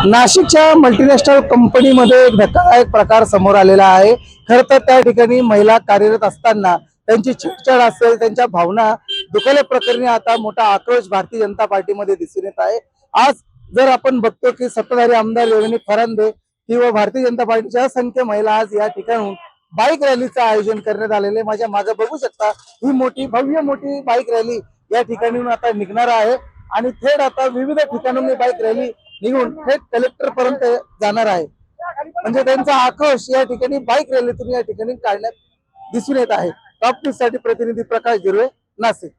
नाशिकच्या मल्टीनॅशनल कंपनीमध्ये एक धक्कादायक प्रकार समोर आलेला आहे। खरं तर त्या ठिकाणी महिला कार्यरत असताना त्यांची छेडछाड असेल, त्यांच्या भावना दुखावल्या प्रकरणी आता मोठा आक्रोश भारतीय जनता पार्टीमध्ये दिसून येत आहे। आज जर आपण बघतो की सत्ताधारी आमदार योगिनी फरांदे किंवा भारतीय जनता पार्टीच्या असंख्य महिला आज या ठिकाणून बाईक रॅलीचं आयोजन करण्यात आलेले माझ्या मागे बघू शकता। ही मोठी भव्य मोठी बाईक रॅली या ठिकाणून आता निघणार आहे आणि थेट आता विविध ठिकाणून बाईक रॅली निघून थेट कलेक्टर पर्यंत जाणार आहे। म्हणजे त्यांचा आक्रोश या ठिकाणी बाईक रॅलीतून या ठिकाणी काढण्यात दिसून येत आहे। टॉप न्यूज साठी प्रतिनिधी प्रकाश गिरवे, नाशिक।